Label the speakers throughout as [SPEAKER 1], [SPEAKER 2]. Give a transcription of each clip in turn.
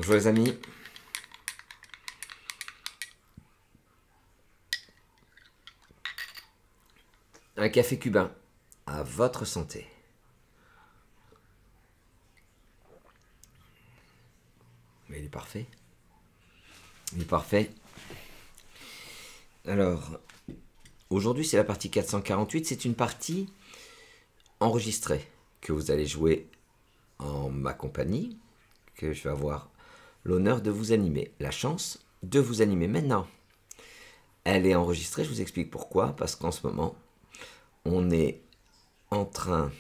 [SPEAKER 1] Bonjour les amis. Un café cubain à votre santé. Mais il est parfait. Il est parfait. Alors, aujourd'hui c'est la partie 448. C'est une partie enregistrée que vous allez jouer en ma compagnie, que je vais avoir l'honneur de vous animer, la chance de vous animer maintenant. Elle est enregistrée, je vous explique pourquoi, parce qu'en ce moment, on est en train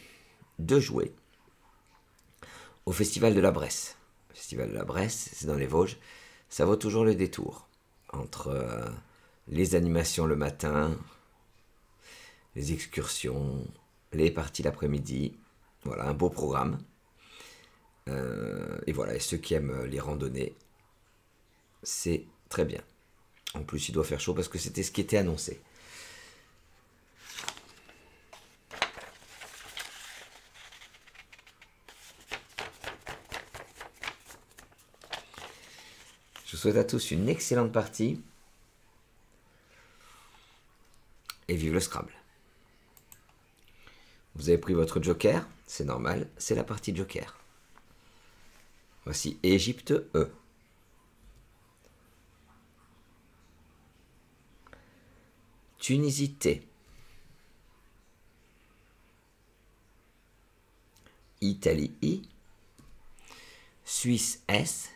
[SPEAKER 1] de jouer au Festival de la Bresse. Le Festival de la Bresse, c'est dans les Vosges. Ça vaut toujours le détour. Entre les animations le matin, les excursions, les parties l'après-midi. Voilà, un beau programme. Et voilà, et ceux qui aiment les randonnées, c'est très bien. En plus, il doit faire chaud parce que c'était ce qui était annoncé. Je vous souhaite à tous une excellente partie. Et vive le Scrabble. Vous avez pris votre joker, c'est normal, c'est la partie joker. Voici Égypte E. Tunisie T. Italie I. Suisse S.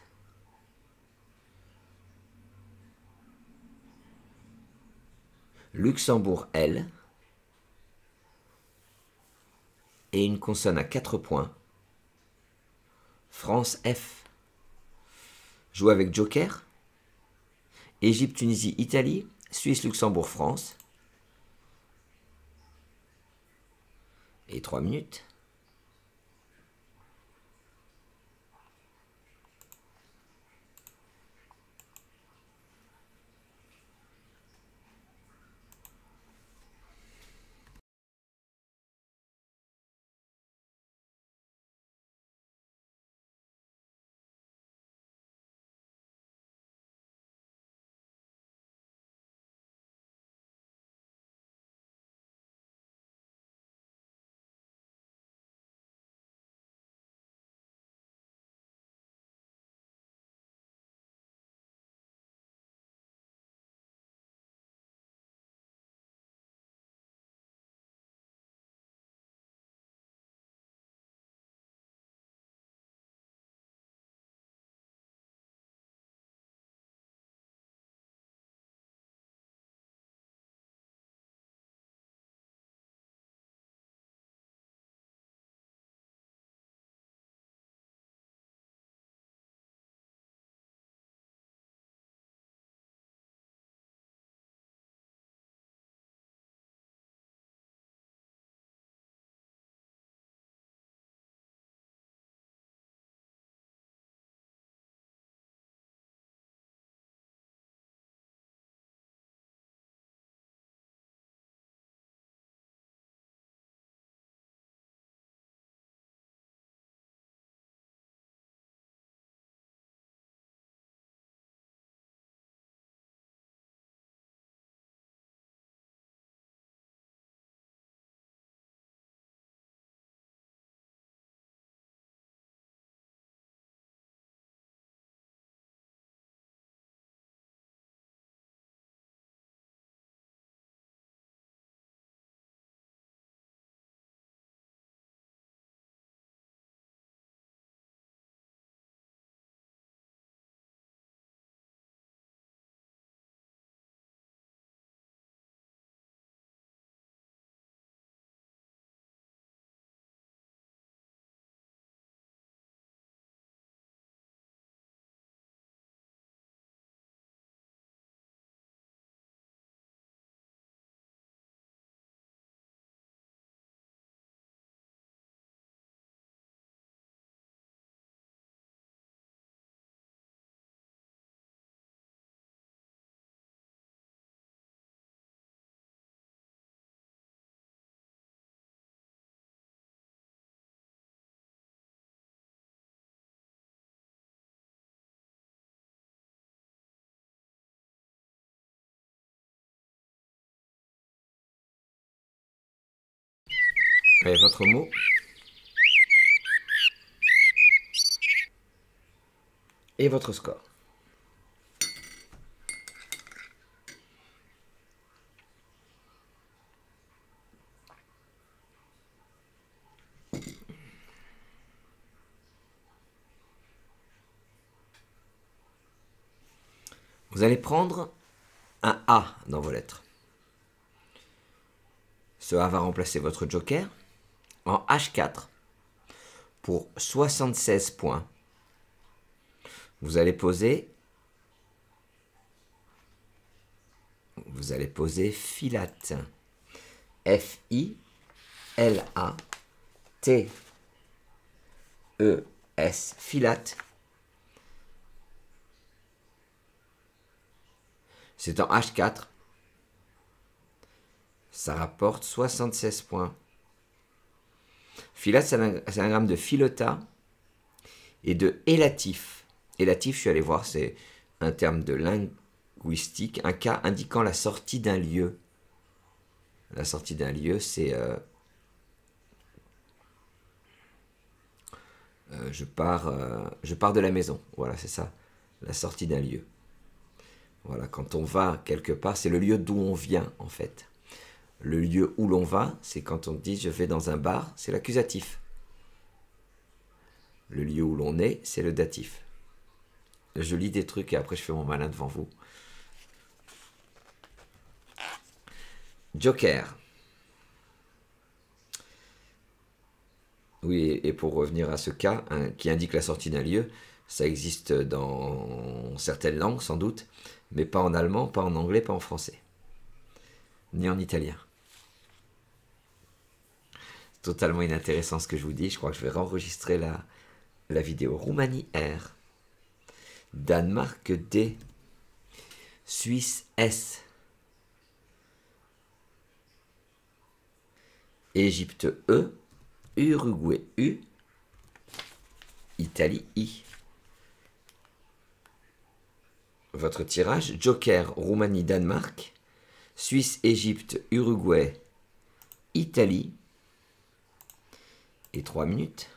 [SPEAKER 1] Luxembourg L. Et une consonne à 4 points. France F. Joue avec joker. Égypte, Tunisie, Italie. Suisse, Luxembourg, France. Et 3 minutes. Et votre mot. Et votre score. Vous allez prendre un A dans vos lettres. Ce A va remplacer votre joker. En H4, pour 76 points, vous allez poser Filate. F-I-L-A-T-E-S. Filate. C'est en H4. Ça rapporte 76 points. Filate, c'est un gramme de filota et de élatif. Élatif, je suis allé voir, c'est un terme de linguistique, un cas indiquant la sortie d'un lieu. La sortie d'un lieu, c'est je pars de la maison. Voilà, c'est ça, la sortie d'un lieu. Voilà, quand on va quelque part, c'est le lieu d'où on vient, en fait. Le lieu où l'on va, c'est quand on dit je vais dans un bar, c'est l'accusatif. Le lieu où l'on est, c'est le datif. Je lis des trucs et après je fais mon malin devant vous. Joker. Oui, et pour revenir à ce cas qui indique la sortie d'un lieu, ça existe dans certaines langues sans doute, mais pas en allemand, pas en anglais, pas en français, ni en italien. Totalement inintéressant ce que je vous dis, je crois que je vais enregistrer la vidéo. Roumanie R, Danemark D, Suisse S, Égypte E, Uruguay U, Italie I. Votre tirage, Joker, Roumanie, Danemark, Suisse, Égypte, Uruguay, Italie. Et 3 minutes.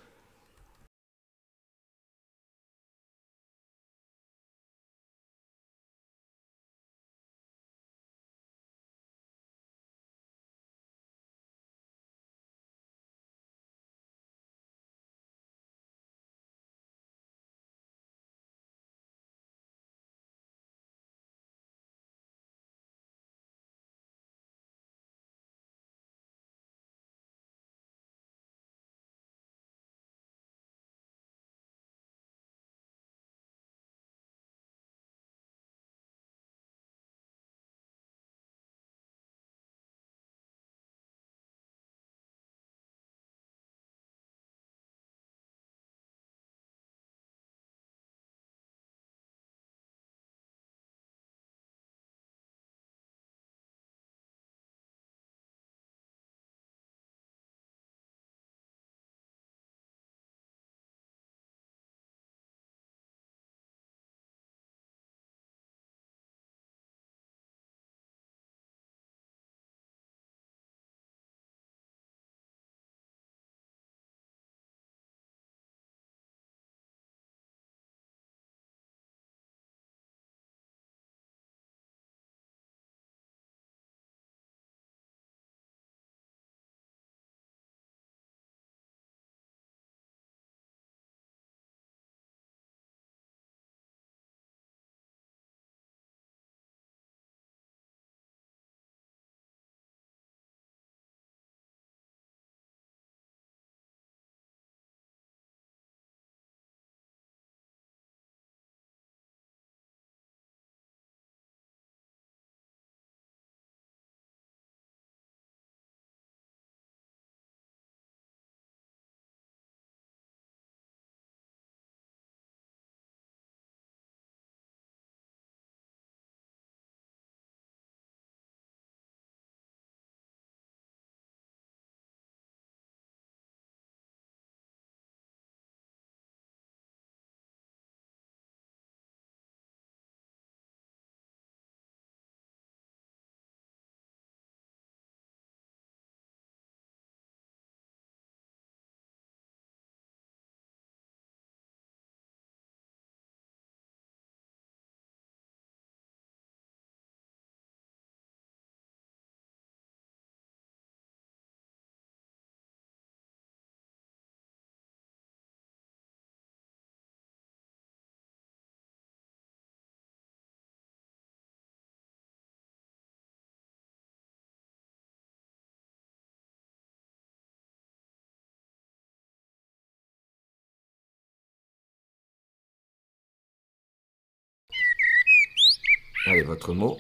[SPEAKER 1] Allez, votre mot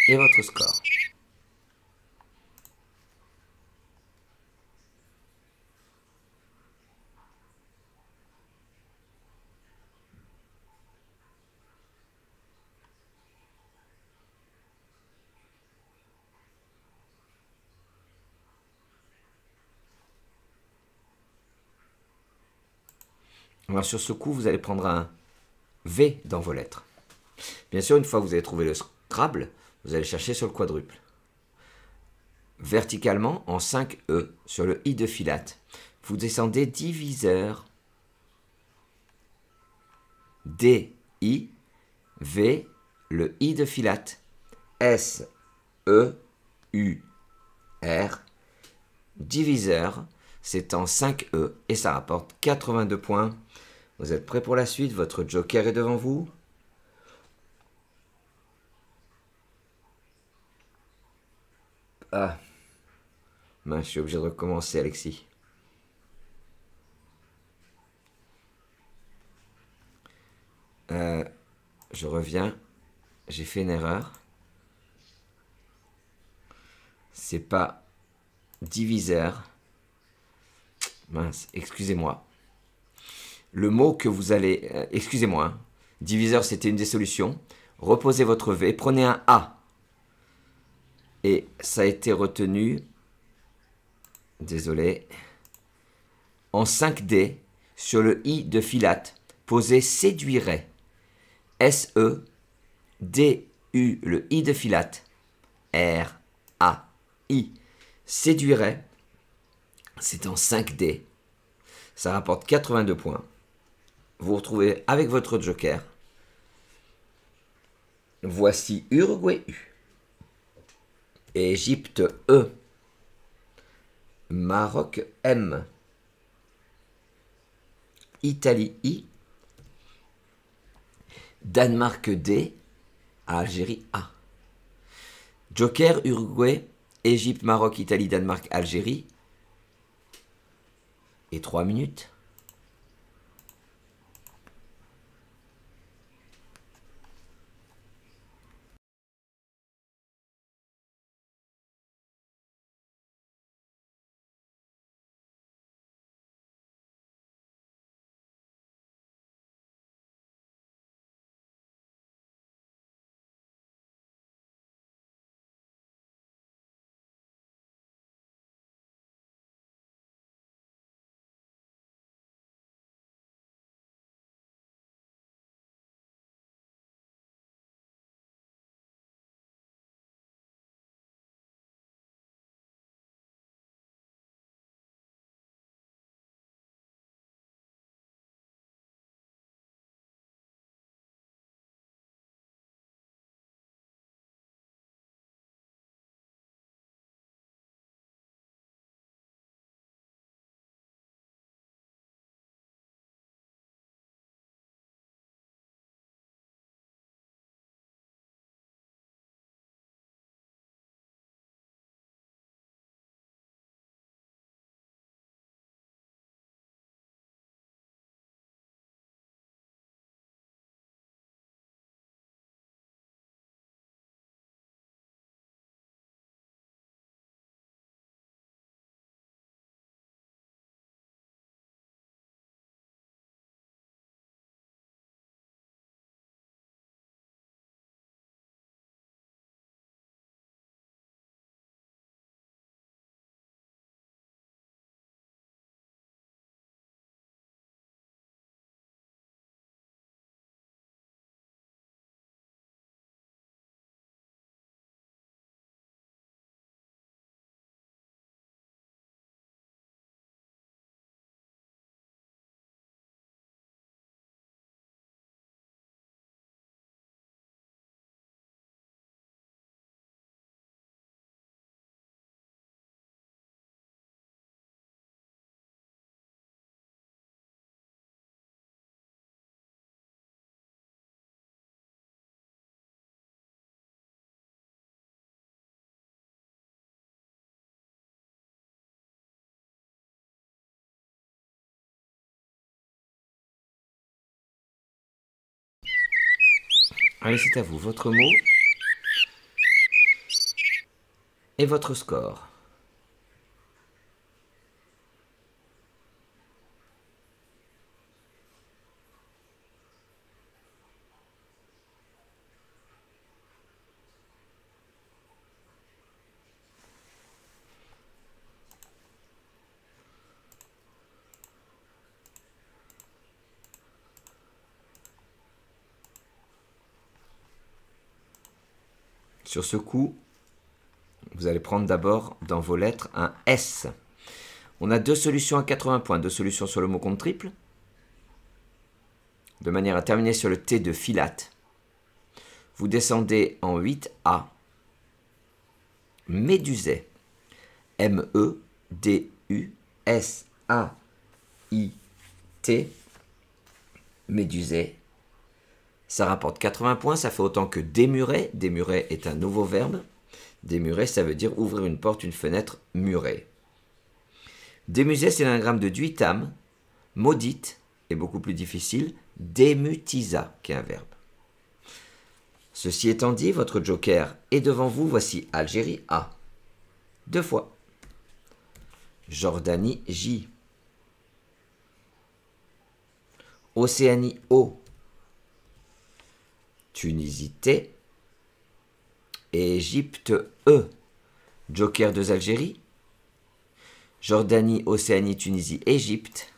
[SPEAKER 1] et votre score. Alors sur ce coup, vous allez prendre un V dans vos lettres. Bien sûr, une fois que vous avez trouvé le Scrabble, vous allez chercher sur le quadruple. Verticalement, en 5E, sur le I de filate, vous descendez diviseur D, I, V, le I de filate, S, E, U, R, diviseur, c'est en 5E et ça rapporte 82 points. Vous êtes prêts pour la suite? Votre joker est devant vous. Ah, mince, je suis obligé de recommencer, Alexis. Je reviens. J'ai fait une erreur. C'est pas diviseur. Mince, excusez-moi. Le mot que vous allez... excusez-moi. Hein. Diviseur, c'était une des solutions. Reposez votre V, prenez un A. Et ça a été retenu... Désolé. En 5D, sur le I de filate, posez séduirait. S-E, D-U, le I de filate. R-A-I. Séduirait. C'est en 5D. Ça rapporte 82 points. Vous vous retrouvez avec votre joker. Voici Uruguay U. Égypte E. Maroc M. Italie I. Danemark D. Algérie A. Joker Uruguay, Égypte, Maroc, Italie, Danemark, Algérie. Et 3 minutes. Allez, c'est à vous. Votre mot et votre score. Sur ce coup, vous allez prendre d'abord dans vos lettres un S. On a deux solutions à 80 points, deux solutions sur le mot compte triple, de manière à terminer sur le T de Filate. Vous descendez en 8A, Méduset, M-E-D-U-S-A-I-T, Méduset. Ça rapporte 80 points, ça fait autant que démurer. Démurer est un nouveau verbe. Démurer, ça veut dire ouvrir une porte, une fenêtre, murer. Démuser, c'est l'anagramme de duitam, maudite, et beaucoup plus difficile, démutisa, qui est un verbe. Ceci étant dit, votre joker est devant vous. Voici Algérie A. 2 fois. Jordanie J. Océanie O. Tunisie T. Et Égypte E. Joker 2 Algérie. Jordanie, Océanie, Tunisie, Égypte.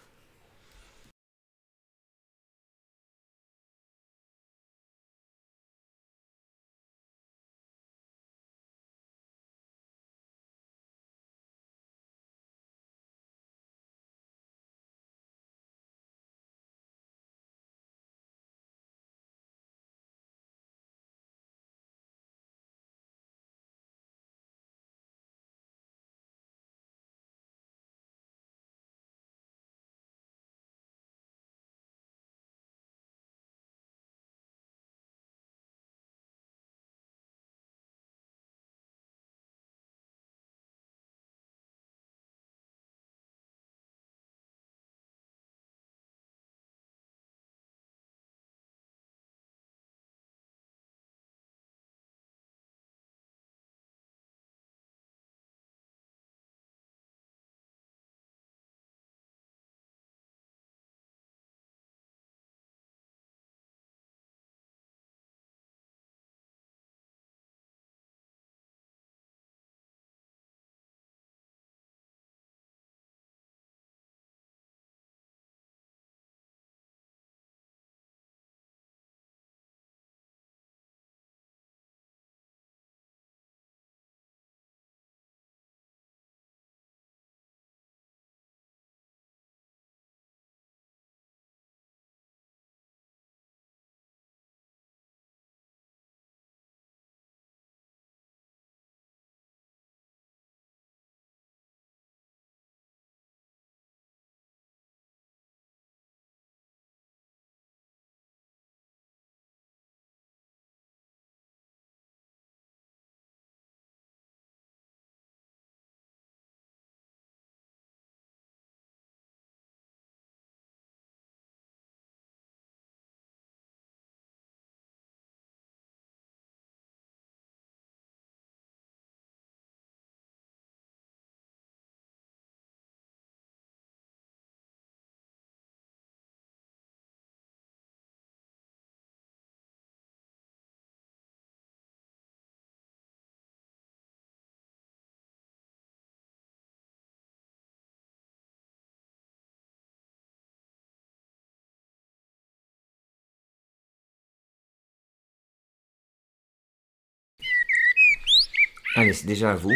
[SPEAKER 1] Allez, c'est déjà à vous.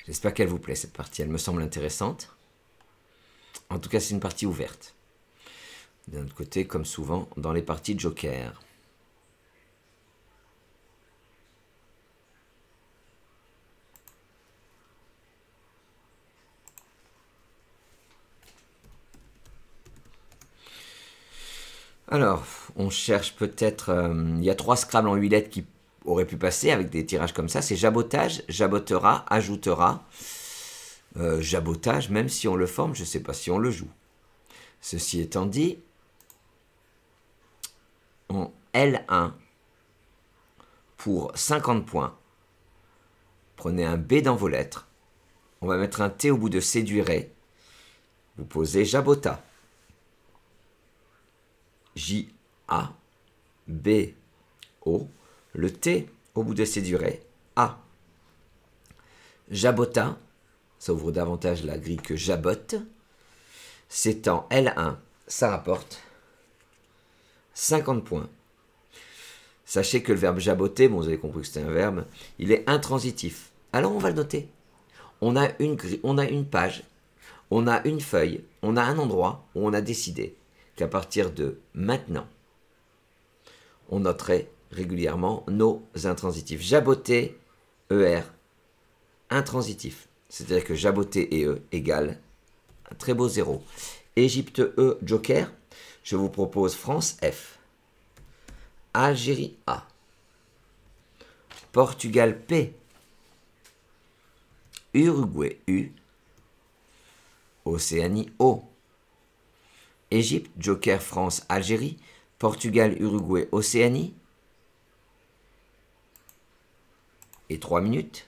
[SPEAKER 1] J'espère qu'elle vous plaît, cette partie. Elle me semble intéressante. En tout cas, c'est une partie ouverte. D'un autre côté, comme souvent, dans les parties Joker. Alors, on cherche peut-être... il y a 3 Scrabble en 8 lettres qui auraient pu passer avec des tirages comme ça. C'est jabotage, jabotera, ajoutera. Jabotage, même si on le forme, je ne sais pas si on le joue. Ceci étant dit, en L1 pour 50 points. Prenez un B dans vos lettres. On va mettre un T au bout de séduirait. Vous posez jabota. J-A-B-O. Le T au bout de séduirait. A. Jabota. Ça ouvre davantage la grille que jabote. C'est en L1. Ça rapporte 50 points. Sachez que le verbe jaboter, bon, vous avez compris que c'était un verbe, il est intransitif. Alors on va le noter. On a une page, on a une feuille, on a un endroit où on a décidé qu'à partir de maintenant, on noterait régulièrement nos intransitifs. Jaboter, ER, intransitif. C'est-à-dire que jaboter et E égale un très beau 0. Égypte E, joker. Je vous propose France F. Algérie A. Portugal P. Uruguay U. Océanie O. Égypte, joker France, Algérie. Portugal, Uruguay, Océanie. Et 3 minutes.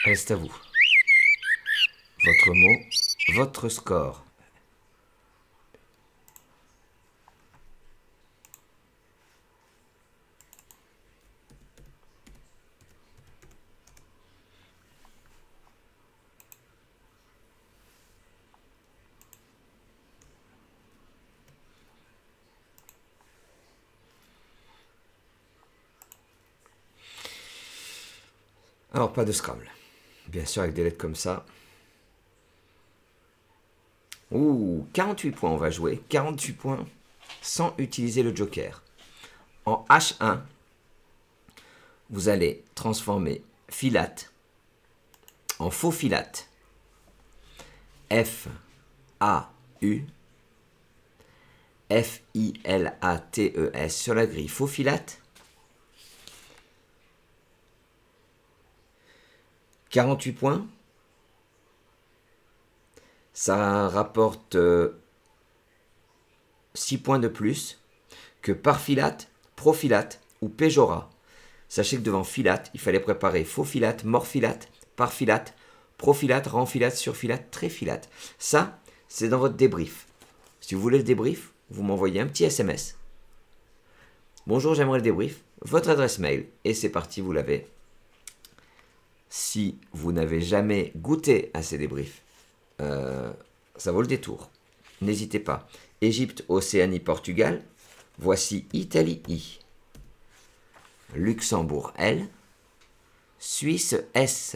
[SPEAKER 1] Reste à vous. Votre mot, votre score. Alors, pas de Scrabble. Bien sûr, avec des lettres comme ça. Ouh, 48 points on va jouer. 48 points sans utiliser le joker. En H1, vous allez transformer filate en faux filate. F A-U, F-I-L-A-T-E-S sur la grille faux filate. 48 points. Ça rapporte 6 points de plus que par filate, profilate ou péjorat. Sachez que devant filate, il fallait préparer faux filate, mort filate, par filate, profilate, renfilate, surfilate, tréfilate. Ça, c'est dans votre débrief. Si vous voulez le débrief, vous m'envoyez un petit SMS. Bonjour, j'aimerais le débrief. Votre adresse mail. Et c'est parti, vous l'avez. Si vous n'avez jamais goûté à ces débriefs, ça vaut le détour. N'hésitez pas. Égypte, Océanie, Portugal. Voici Italie I. Luxembourg L. Suisse S.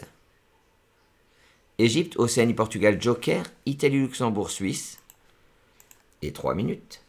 [SPEAKER 1] Égypte, Océanie, Portugal, Joker. Italie, Luxembourg, Suisse. Et 3 minutes.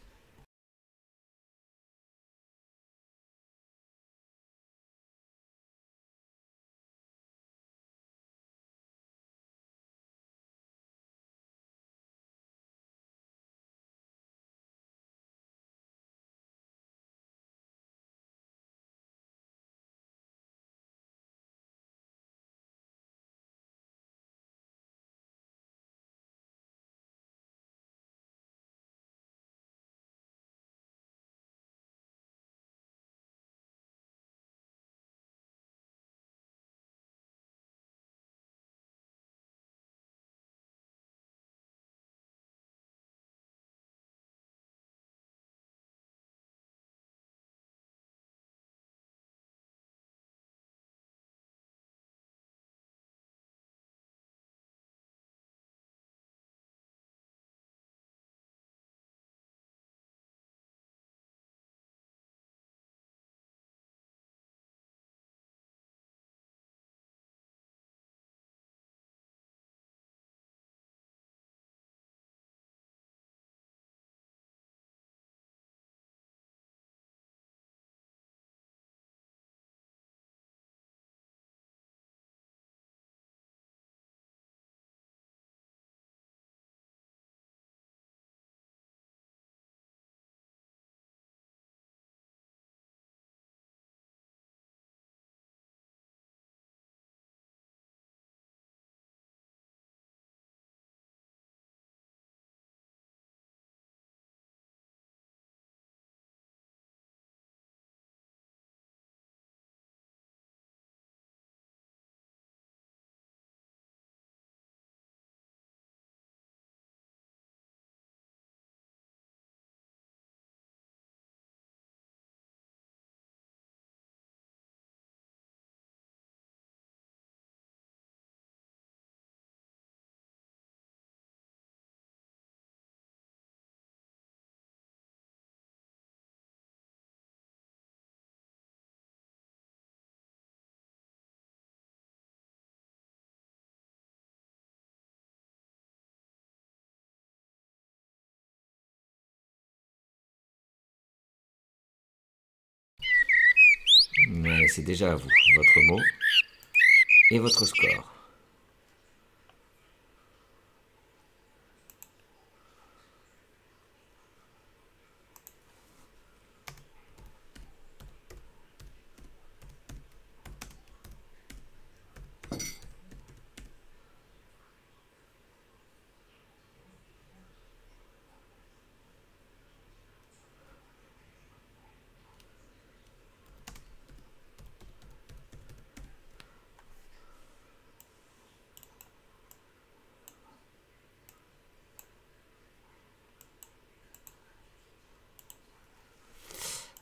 [SPEAKER 1] Mais c'est déjà à vous, votre mot et votre score.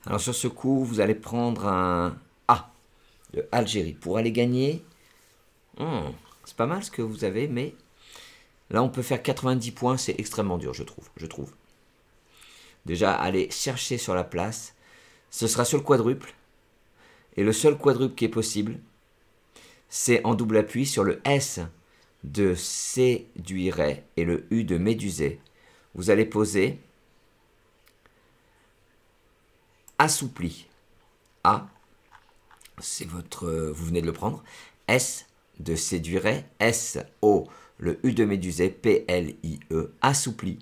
[SPEAKER 1] Alors sur ce coup, vous allez prendre un A, le Algérie, pour aller gagner. C'est pas mal ce que vous avez, mais là on peut faire 90 points, c'est extrêmement dur, je trouve. Déjà, allez chercher sur la place. Ce sera sur le quadruple. Et le seul quadruple qui est possible, c'est en double appui sur le S de séduirait et le U de méduser. Vous allez poser assoupli. A, c'est votre, vous venez de le prendre. S de séduirait, S, O le U de Médusée, P-L-I-E, assoupli.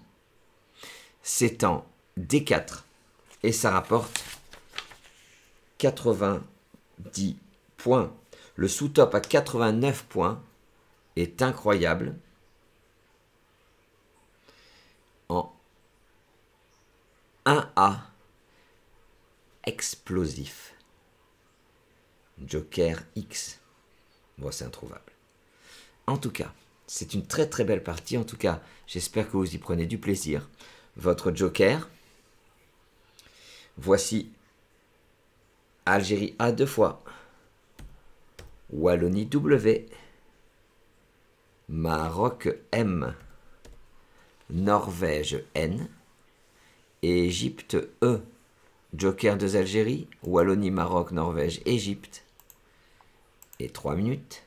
[SPEAKER 1] C'est en D4 et ça rapporte 90 points. Le sous-top à 89 points est incroyable. En 1A explosif. Joker X. Bon, c'est introuvable. En tout cas, c'est une très très belle partie. En tout cas, j'espère que vous y prenez du plaisir. Votre Joker. Voici Algérie A 2 fois. Wallonie W. Maroc M. Norvège N. Et Égypte E. Joker 2 Algérie. Wallonie, Maroc, Norvège, Égypte. Et 3 minutes.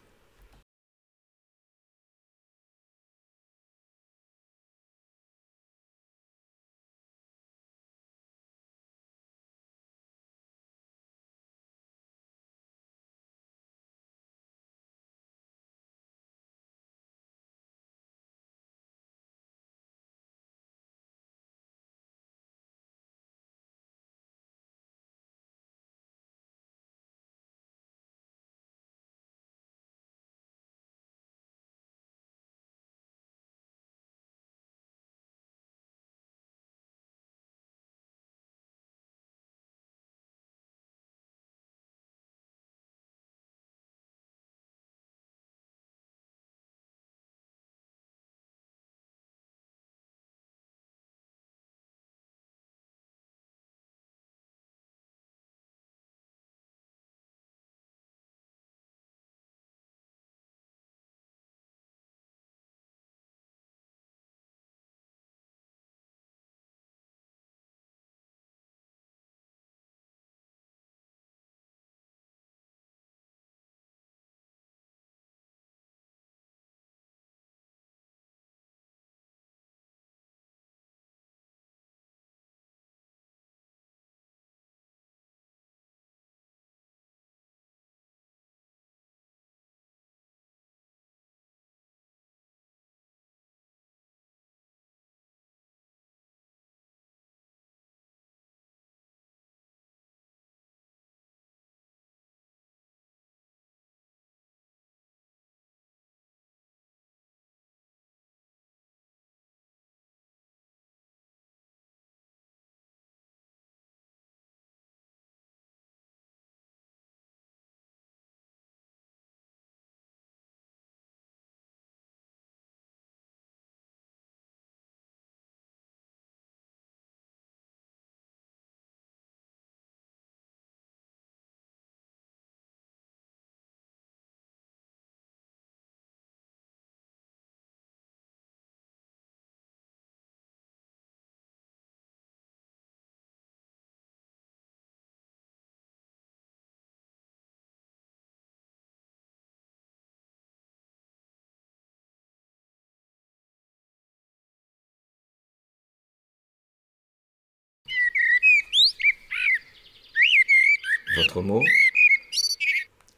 [SPEAKER 1] Votre mot,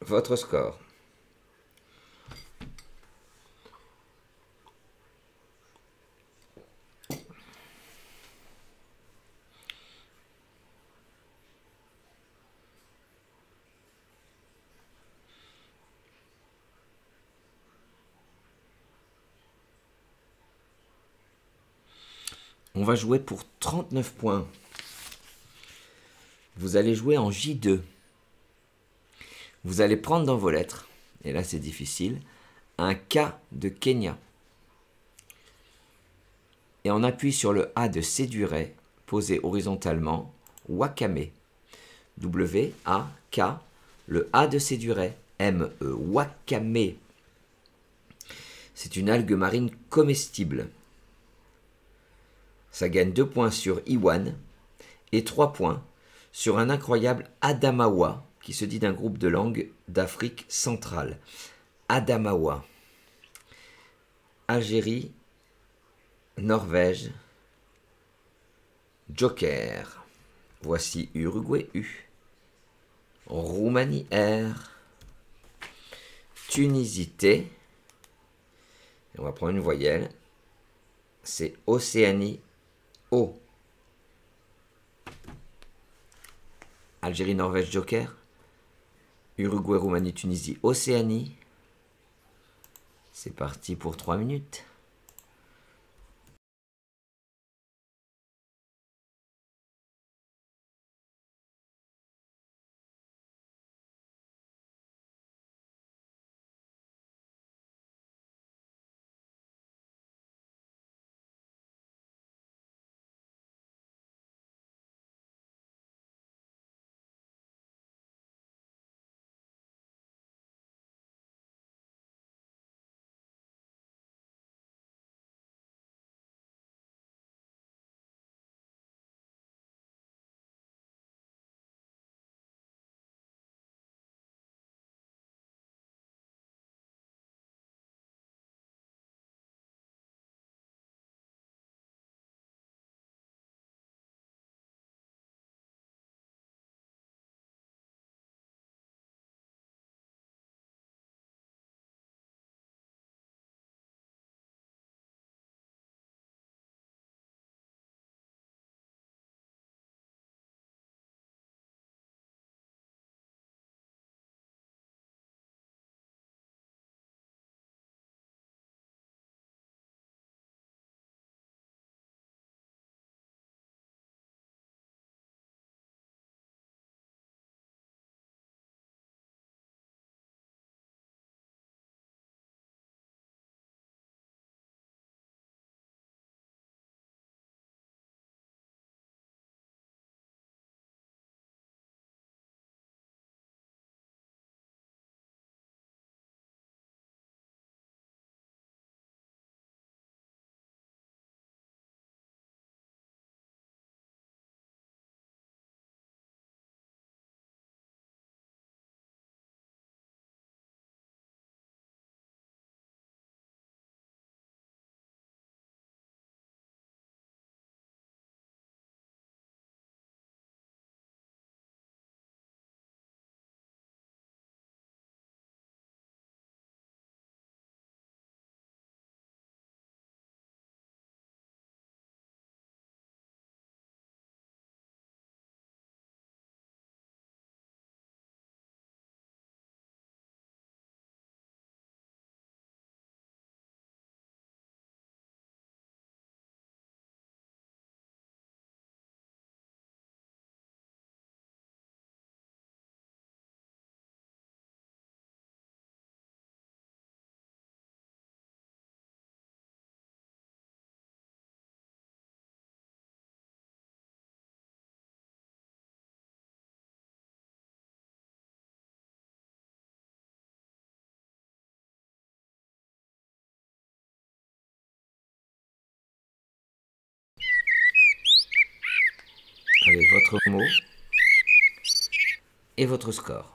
[SPEAKER 1] votre score. On va jouer pour 39 points. Vous allez jouer en J2. Vous allez prendre dans vos lettres, et là c'est difficile, un K de Kenya. Et on appuie sur le A de Séduret, posé horizontalement, Wakame. W-A-K, le A de Séduret, M-E, Wakame. C'est une algue marine comestible. Ça gagne 2 points sur Iwan et 3 points sur un incroyable Adamawa, qui se dit d'un groupe de langues d'Afrique centrale. Adamawa. Algérie, Norvège, Joker. Voici Uruguay U. Roumanie R. Tunisie T. On va prendre une voyelle. C'est Océanie, O. Algérie, Norvège, Joker. Uruguay, Roumanie, Tunisie, Océanie. C'est parti pour 3 minutes. Avec votre mot et votre score.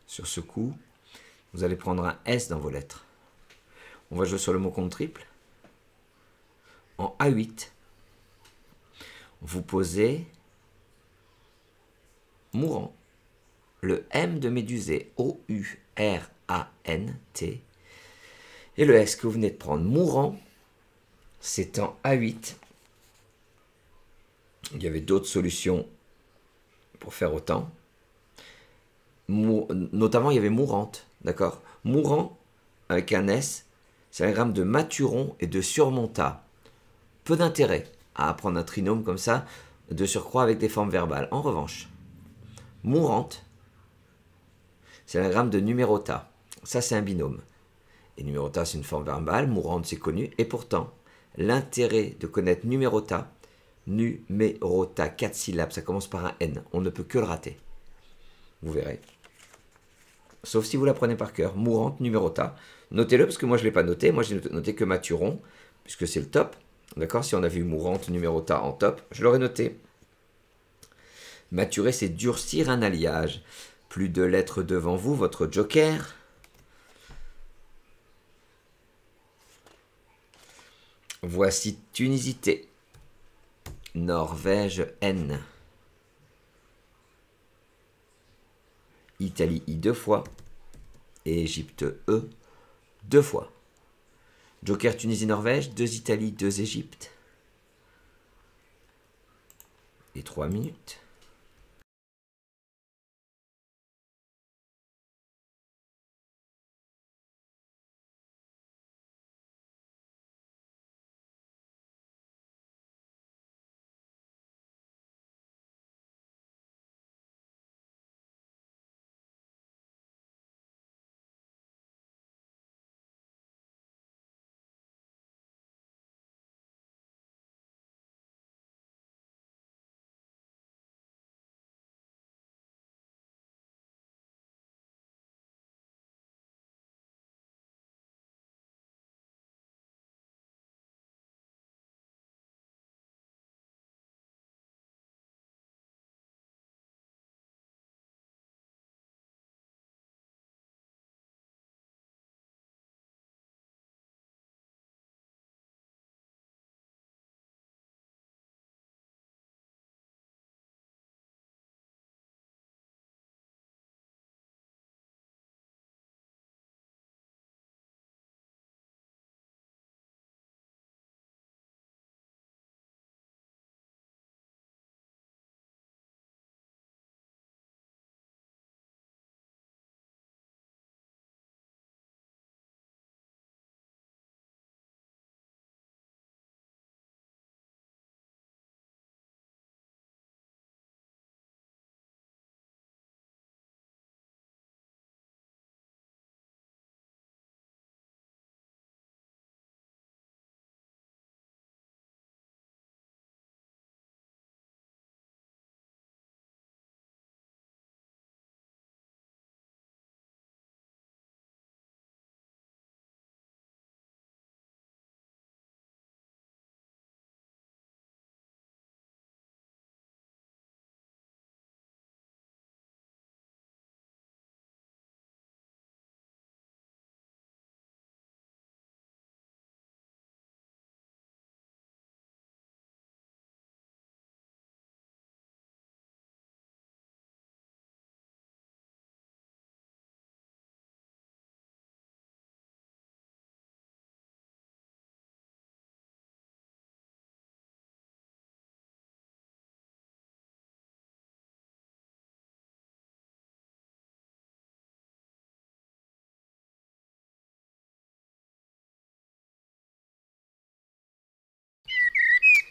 [SPEAKER 1] Sur ce coup, vous allez prendre un S dans vos lettres. On va jouer sur le mot compte triple. En A8, vous posez mourant. Le M de Médusé, O-U-R-A-N-T. Et le S que vous venez de prendre, mourant, c'est en A8. Il y avait d'autres solutions pour faire autant. Notamment, il y avait mourante, d'accord? Mourant, avec un S, c'est un gramme de maturon et de surmonta. Peu d'intérêt à apprendre un trinôme comme ça, de surcroît avec des formes verbales. En revanche, mourante, c'est un gramme de numérota. Ça, c'est un binôme. Et numérota, c'est une forme verbale. Mourante, c'est connu. Et pourtant, l'intérêt de connaître numérota, 4 syllabes, ça commence par un N. On ne peut que le rater. Vous verrez. Sauf si vous l'apprenez par cœur. Mourante, numérota. Notez-le parce que moi, je ne l'ai pas noté. Moi, j'ai noté que maturon, puisque c'est le top. D'accord? Si on avait eu mourante, numérota en top, je l'aurais noté. Maturer, c'est durcir un alliage. Plus de lettres devant vous, votre joker. Voici Tunisité. Norvège, N. Italie, I 2 fois. Et Égypte, E 2 fois. Joker Tunisie, Norvège, 2 Italie, 2 Égypte. Et 3 minutes.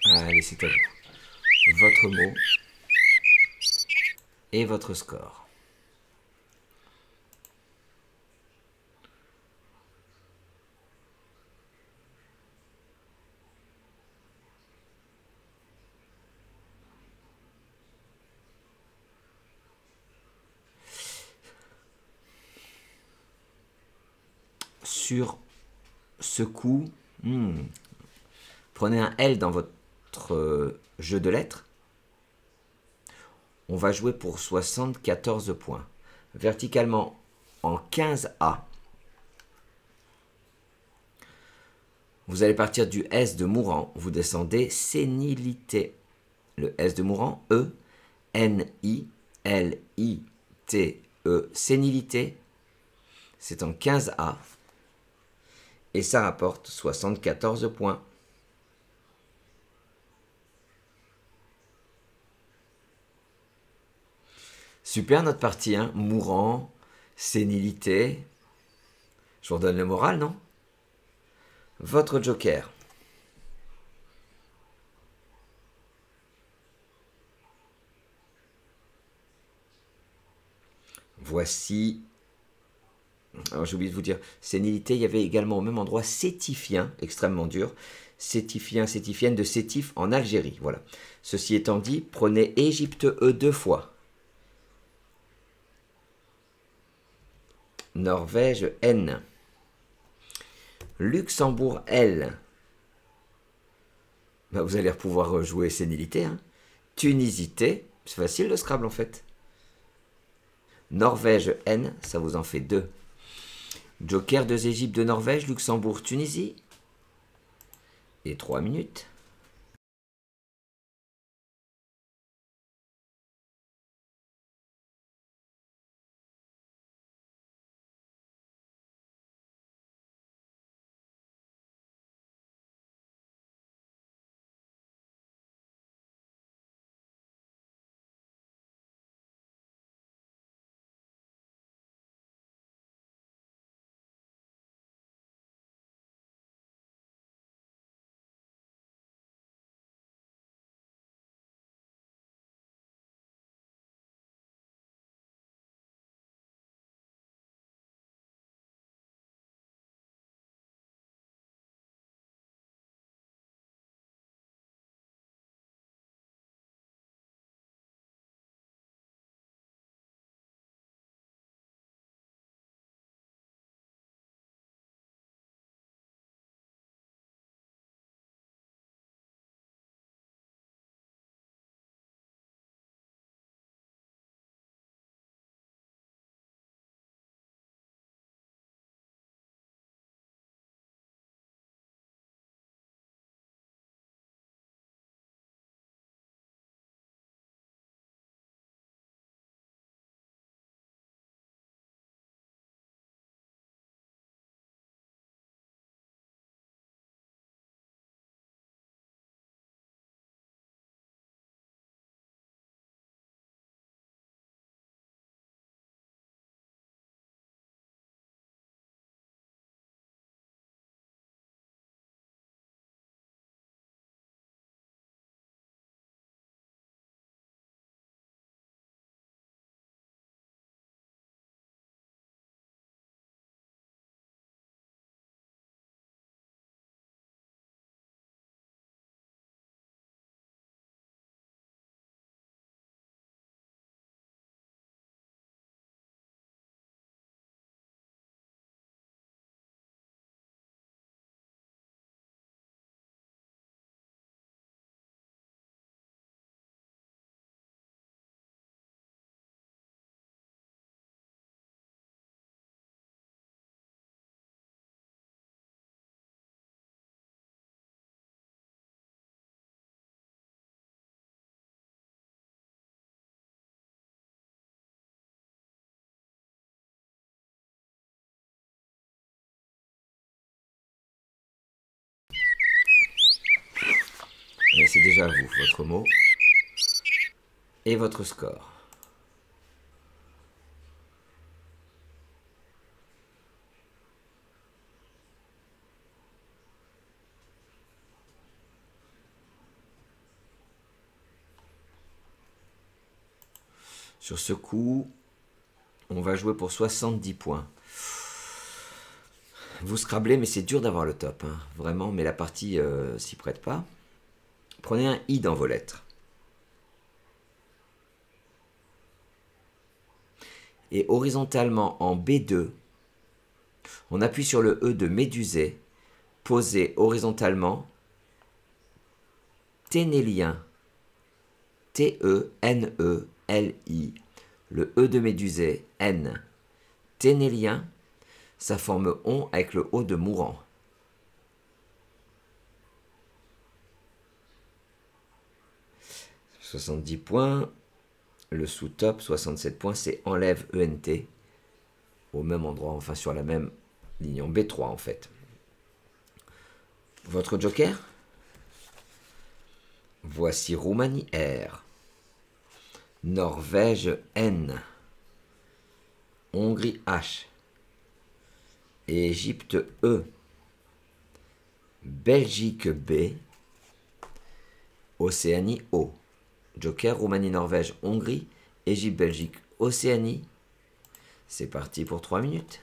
[SPEAKER 1] Allez, c'est à vous. Votre mot et votre score. Sur ce coup, prenez un L dans votre jeu de lettres. On va jouer pour 74 points. Verticalement, en 15A, vous allez partir du S de mourant. Vous descendez sénilité. Le S de mourant, E, N-I-L-I-T-E, sénilité. C'est en 15A. Et ça rapporte 74 points. Super notre partie, hein. Mourant, sénilité. Je vous redonne le moral, non? Votre joker. Voici. Alors j'ai oublié de vous dire, sénilité, il y avait également au même endroit sétifien, extrêmement dur. Sétifien, sétifienne de Sétif en Algérie. Voilà. Ceci étant dit, prenez Égypte E 2 fois. Norvège N. Luxembourg L. bah, vous allez pouvoir jouer sénilité. Hein. Tunisité, c'est facile le Scrabble en fait. Norvège, N, ça vous en fait 2. Joker, 2 Égypte, 2 Norvège, Luxembourg, Tunisie. Et 3 minutes. C'est déjà à vous, votre mot et votre score. Sur ce coup, on va jouer pour 70 points. Vous scrablez, mais c'est dur d'avoir le top. Hein. Vraiment, mais la partie s'y prête pas. Prenez un I dans vos lettres. Et horizontalement en B2, on appuie sur le E de médusé, posé horizontalement, ténélien, T-E-N-E-L-I, le E de médusé, N, ténélien, ça forme on avec le O de mourant. « 70 points, le sous-top, 67 points, c'est enlève ENT, au même endroit, enfin sur la même ligne, en B3 en fait. Votre joker? Voici Roumanie R, Norvège N, Hongrie H, Égypte E, Belgique B, Océanie O. Joker, Roumanie, Norvège, Hongrie, Égypte, Belgique, Océanie. C'est parti pour 3 minutes.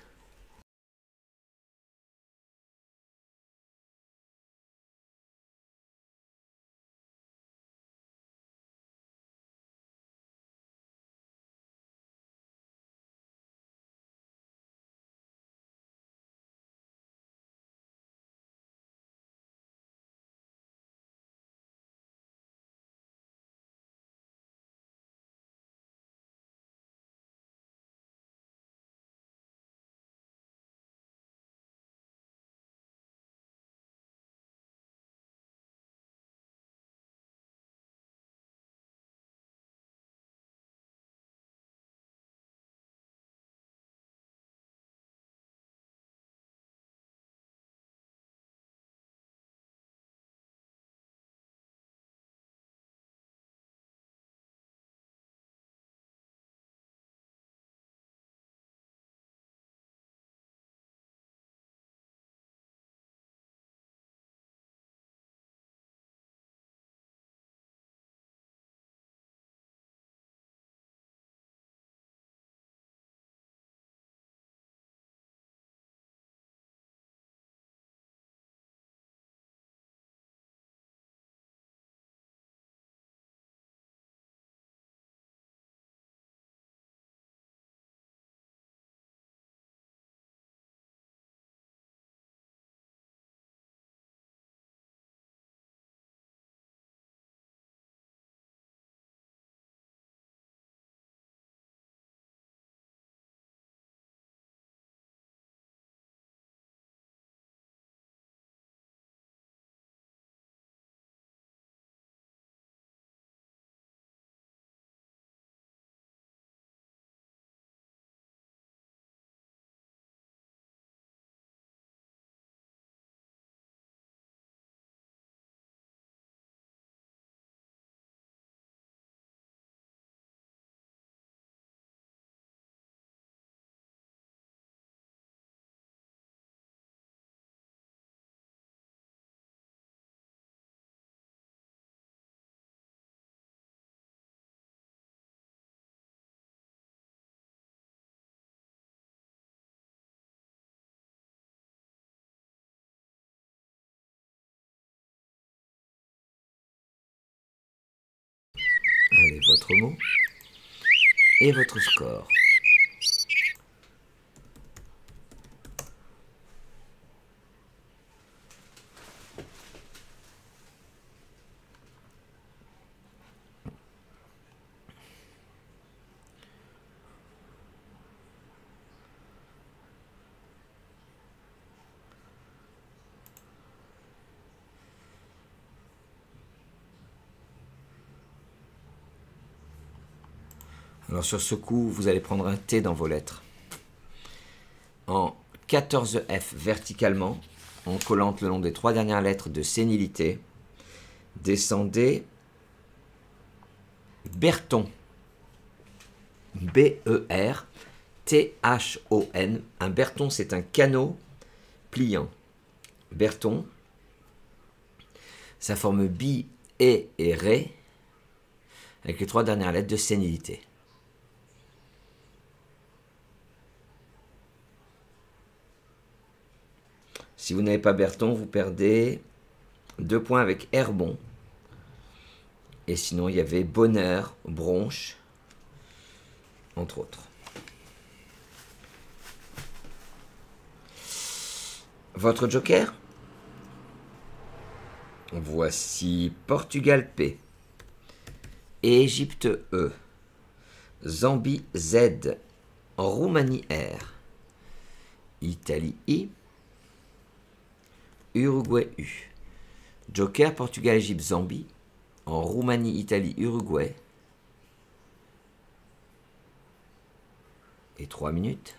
[SPEAKER 1] votre mot et votre score. Alors sur ce coup, vous allez prendre un T dans vos lettres. En 14F verticalement, en collant le long des 3 dernières lettres de sénilité, descendez Berton. B-E-R-T-H-O-N. Un berton, c'est un canot pliant. Berton, ça forme bi, et ré, avec les 3 dernières lettres de sénilité. Si vous n'avez pas Berton, vous perdez 2 points avec Herbon. Et sinon, il y avait Bonheur, Bronche, entre autres. Votre joker? Voici Portugal P, Égypte E, Zambie Z, Roumanie R, Italie I, Uruguay U. Joker Portugal, Égypte, Zambie. En Roumanie, Italie, Uruguay. Et 3 minutes.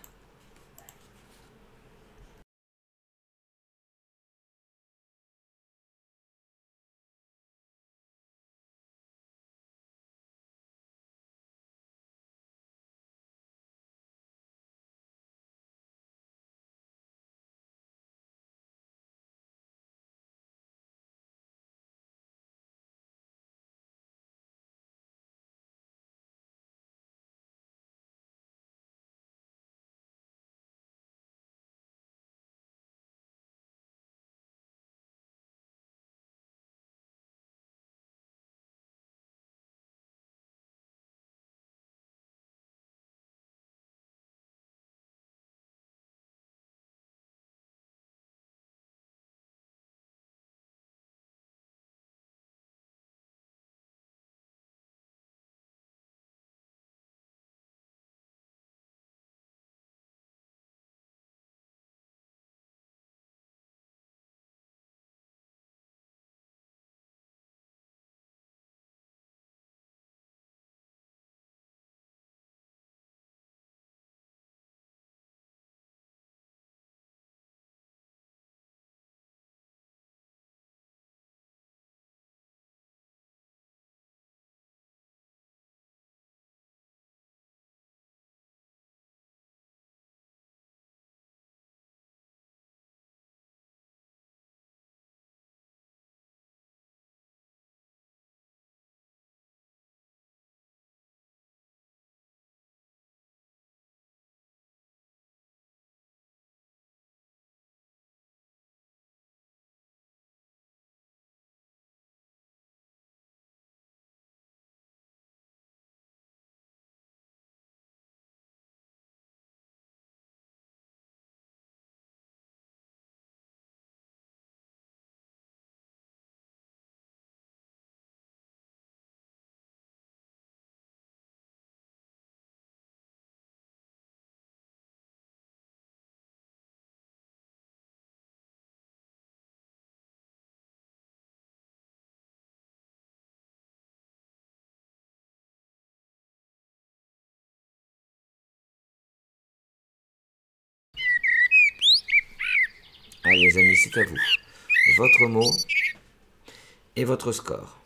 [SPEAKER 1] Allez les amis, c'est à vous. Votre mot et votre score.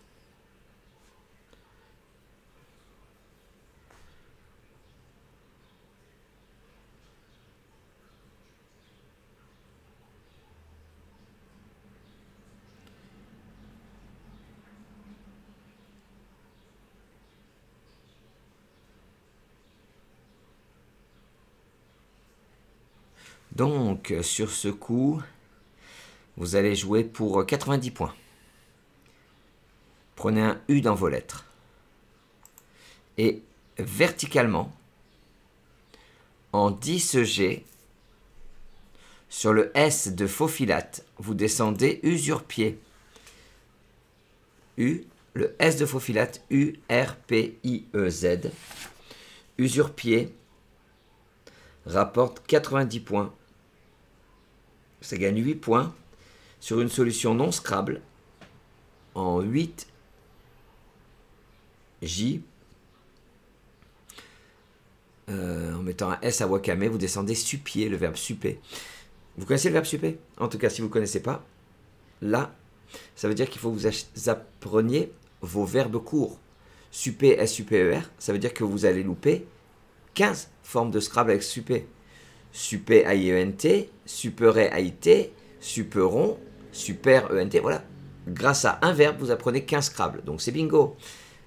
[SPEAKER 1] Donc, sur ce coup, vous allez jouer pour 90 points. Prenez un U dans vos lettres. Et verticalement, en 10 G, sur le S de faufilate, vous descendez usurpier. U, le S de faufilate, U-R-P-I-E-Z. Usurpier rapporte 90 points. Ça gagne 8 points sur une solution non Scrabble en 8 J. En mettant un S à Wakame, vous descendez suppier, le verbe supper. Vous connaissez le verbe supper? En tout cas, si vous ne connaissez pas, là, ça veut dire qu'il faut que vous appreniez vos verbes courts. Supper, S-U-P-E-R, ça veut dire que vous allez louper 15 formes de Scrabble avec supper. Supper, A-I-E-N-T, supperait, A-I-T, supperon, super, E-N-T, voilà. Grâce à un verbe, vous apprenez 15 Scrabble. Donc c'est bingo.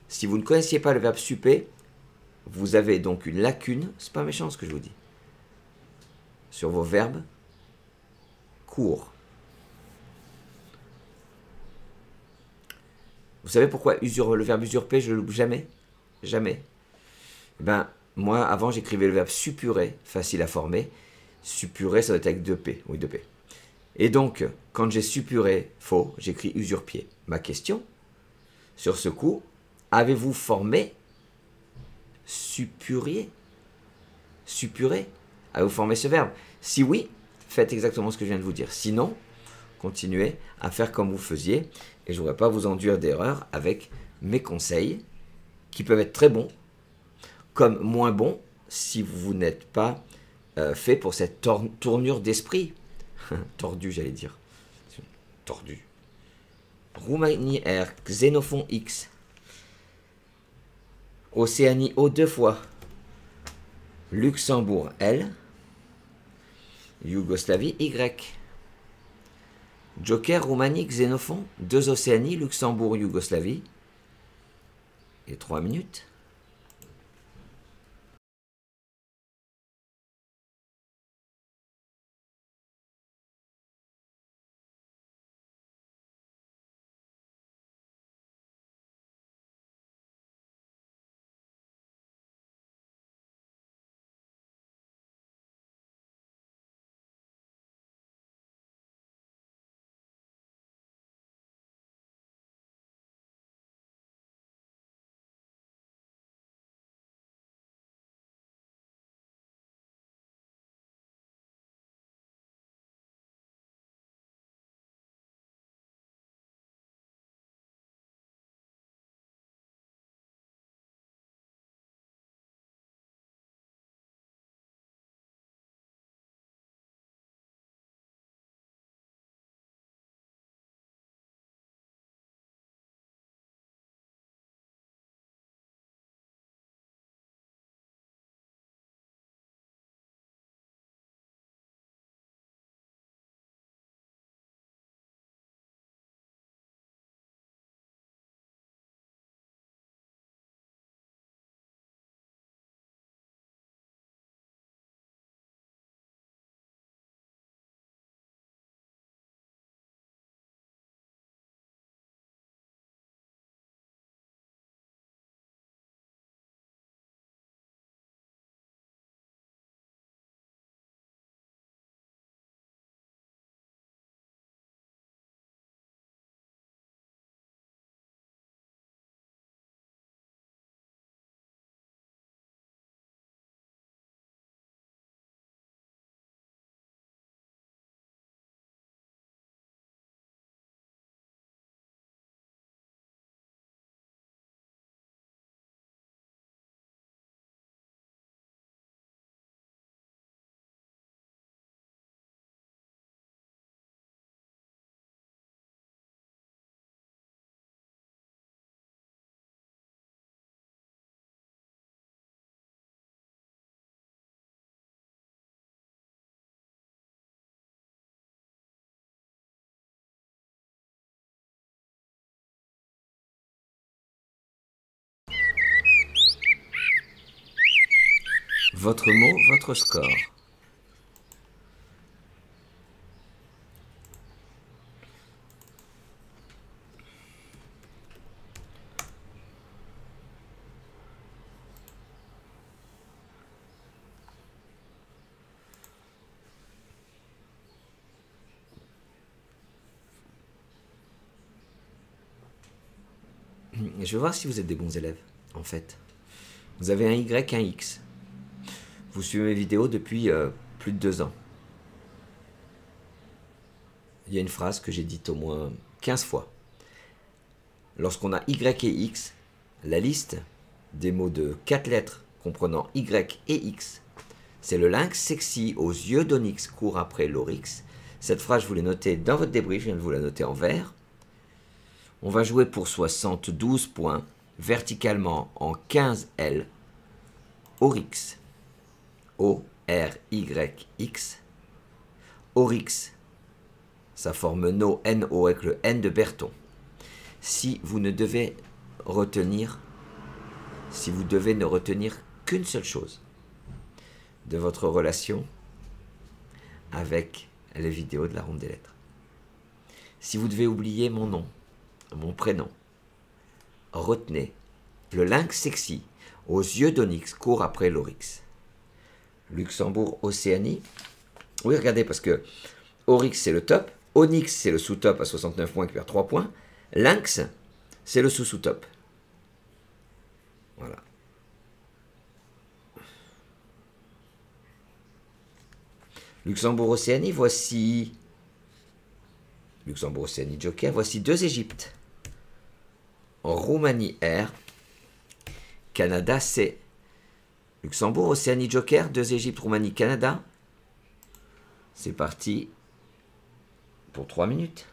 [SPEAKER 1] Si vous ne connaissiez pas le verbe supper, vous avez donc une lacune, c'est pas méchant ce que je vous dis, sur vos verbes courts. Vous savez pourquoi le verbe usurper, je le loupe jamais? Jamais. Eh ben, moi, avant, j'écrivais le verbe suppurer, facile à former. Suppurer, ça doit être avec 2P. Oui, 2P. Et donc, quand j'ai suppuré faux, j'écris usurpier. Ma question, sur ce coup, avez-vous formé suppurier? Suppurer? Avez-vous formé ce verbe? Si oui, faites exactement ce que je viens de vous dire. Sinon, continuez à faire comme vous faisiez et je ne voudrais pas vous enduire d'erreurs avec mes conseils qui peuvent être très bons comme moins bons si vous n'êtes pas fait pour cette tournure d'esprit. Tordu, j'allais dire. Tordu. Roumanie R, Xénophon X. Océanie O 2 fois. Luxembourg L. Yougoslavie Y. Joker, Roumanie, Xénophon, 2 Océanie, Luxembourg, Yougoslavie. Et 3 minutes. Votre mot, votre score. je vais voir si vous êtes des bons élèves, en fait. Vous avez un Y, un X. Vous suivez mes vidéos depuis plus de 2 ans. Il y a une phrase que j'ai dite au moins 15 fois. Lorsqu'on a Y et X, la liste des mots de 4 lettres comprenant Y et X, c'est le lynx sexy aux yeux d'onyx court après l'oryx. Cette phrase, je vous l'ai notée dans votre débrief, je viens de vous la noter en vert. On va jouer pour 72 points, verticalement en 15 L, Oryx, O-R-Y-X, Oryx, ça forme No, N-O avec le N de Berton. Si vous devez ne retenir qu'une seule chose de votre relation avec les vidéos de la ronde des lettres. Si vous devez oublier mon nom, mon prénom, retenez le lynx sexy aux yeux d'onyx court après l'oryx. Luxembourg, Océanie. Oui, regardez, parce que oryx c'est le top, onyx c'est le sous-top à 69 points qui perd 3 points, lynx c'est le sous-sous-top. Voilà. Luxembourg-Océanie, voici... Luxembourg-Océanie Joker, voici 2 Égyptes. Roumanie R, Canada C. Luxembourg-Océanie Joker, 2 Égyptes, Roumanie, Canada. C'est parti pour 3 minutes.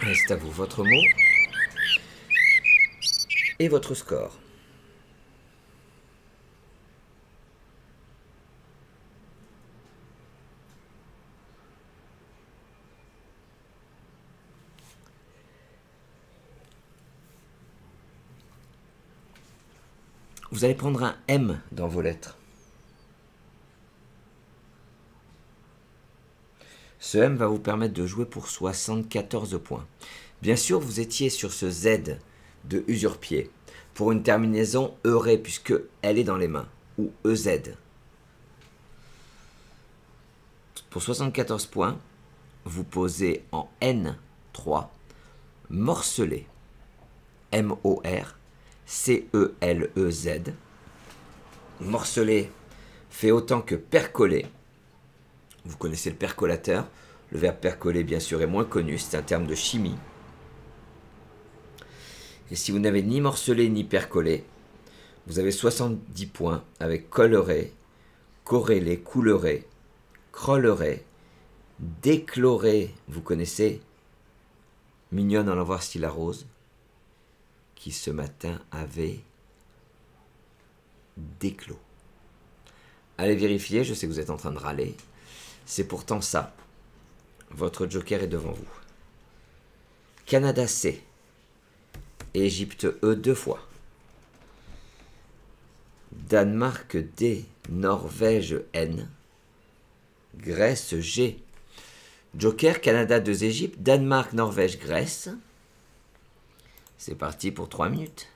[SPEAKER 1] C'est à vous, votre mot et votre score. Vous allez prendre un M dans vos lettres. Ce M va vous permettre de jouer pour 74 points. Bien sûr, vous étiez sur ce Z de usurpier pour une terminaison euré puisque elle est dans les mains, ou EZ. Pour 74 points, vous posez en N3 morceler. M-O-R-C-E-L-E-Z. Morceler fait autant que percoler. Vous connaissez le percolateur. Le verbe percoler, bien sûr, est moins connu. C'est un terme de chimie. Et si vous n'avez ni morcelé ni percolé, vous avez 70 points avec colleré, corrélé, couleré, crolleré, décloré. Vous connaissez Mignonne en voir style la rose, qui ce matin avait déclos. Allez vérifier, je sais que vous êtes en train de râler. C'est pourtant ça. Votre joker est devant vous. Canada C. Égypte E 2 fois. Danemark D. Norvège N. Grèce G. Joker, Canada 2 Égypte, Danemark, Norvège, Grèce. C'est parti pour 3 minutes.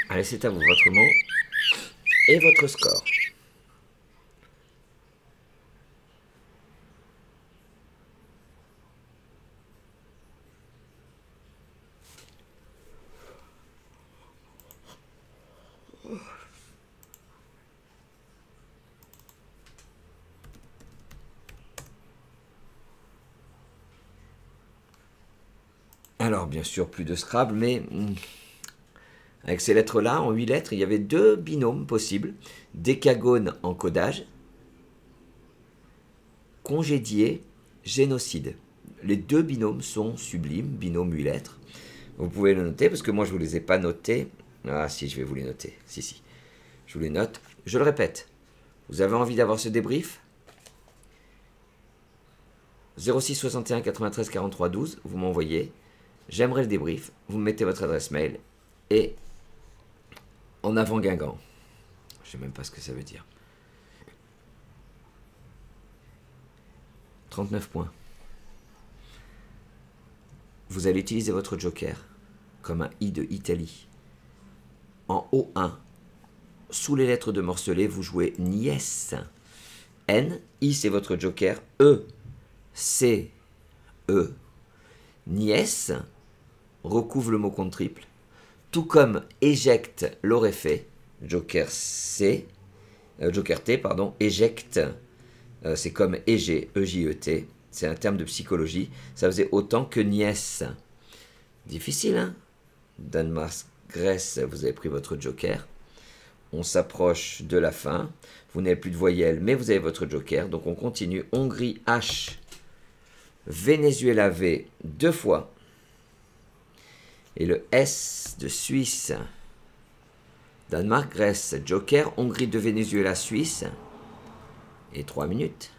[SPEAKER 1] Allez, c'est à vous, votre mot et votre score. Alors, bien sûr, plus de Scrabble, mais avec ces lettres-là, en 8 lettres, il y avait 2 binômes possibles. Décagone en codage, congédié, génocide. Les 2 binômes sont sublimes, binôme 8 lettres. Vous pouvez le noter, parce que moi, je ne vous les ai pas notés. Ah si, je vais vous les noter. Si. Je vous les note. Je le répète. Vous avez envie d'avoir ce débrief ? 06 61 93 43 12, vous m'envoyez. j'aimerais le débrief. Vous mettez votre adresse mail et en avant Guingamp. Je sais même pas ce que ça veut dire. 39 points. Vous allez utiliser votre joker comme un I de Italie. En O1, sous les lettres de morcelet, vous jouez Nièce. N, I c'est votre joker. E, C, E. Nièce recouvre le mot compte triple. Tout comme éjecte l'aurait fait. Joker C, Joker T, pardon. Éjecte, c'est comme EG, E-J-E-T. C'est un terme de psychologie. Ça faisait autant que nièce. Difficile, hein? Danemark, Grèce, vous avez pris votre joker. On s'approche de la fin. Vous n'avez plus de voyelle, mais vous avez votre joker. Donc on continue. Hongrie, H. Venezuela, V, 2 fois. Et le S de Suisse. Danemark, Grèce, joker. Hongrie de Venezuela, Suisse. Et 3 minutes.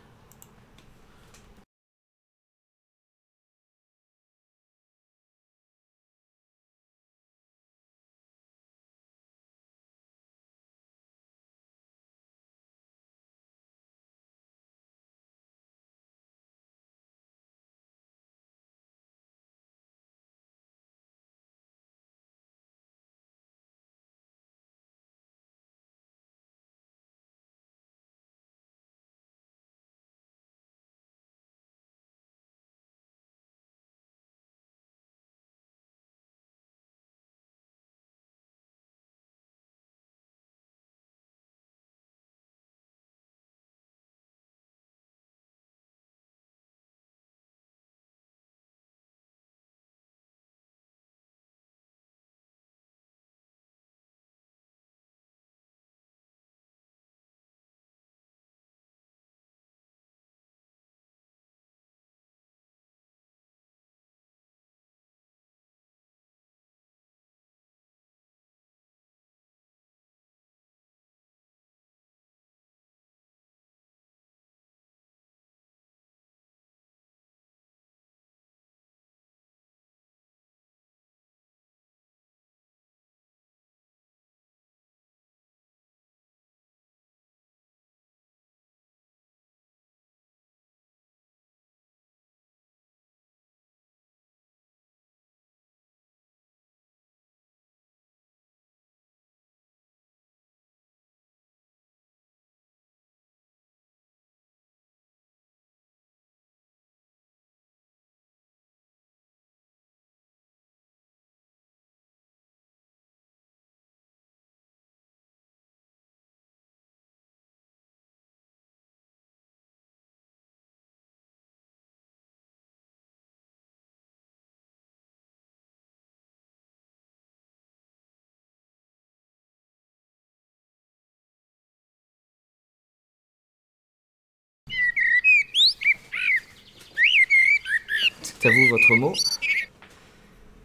[SPEAKER 1] C'est à vous votre mot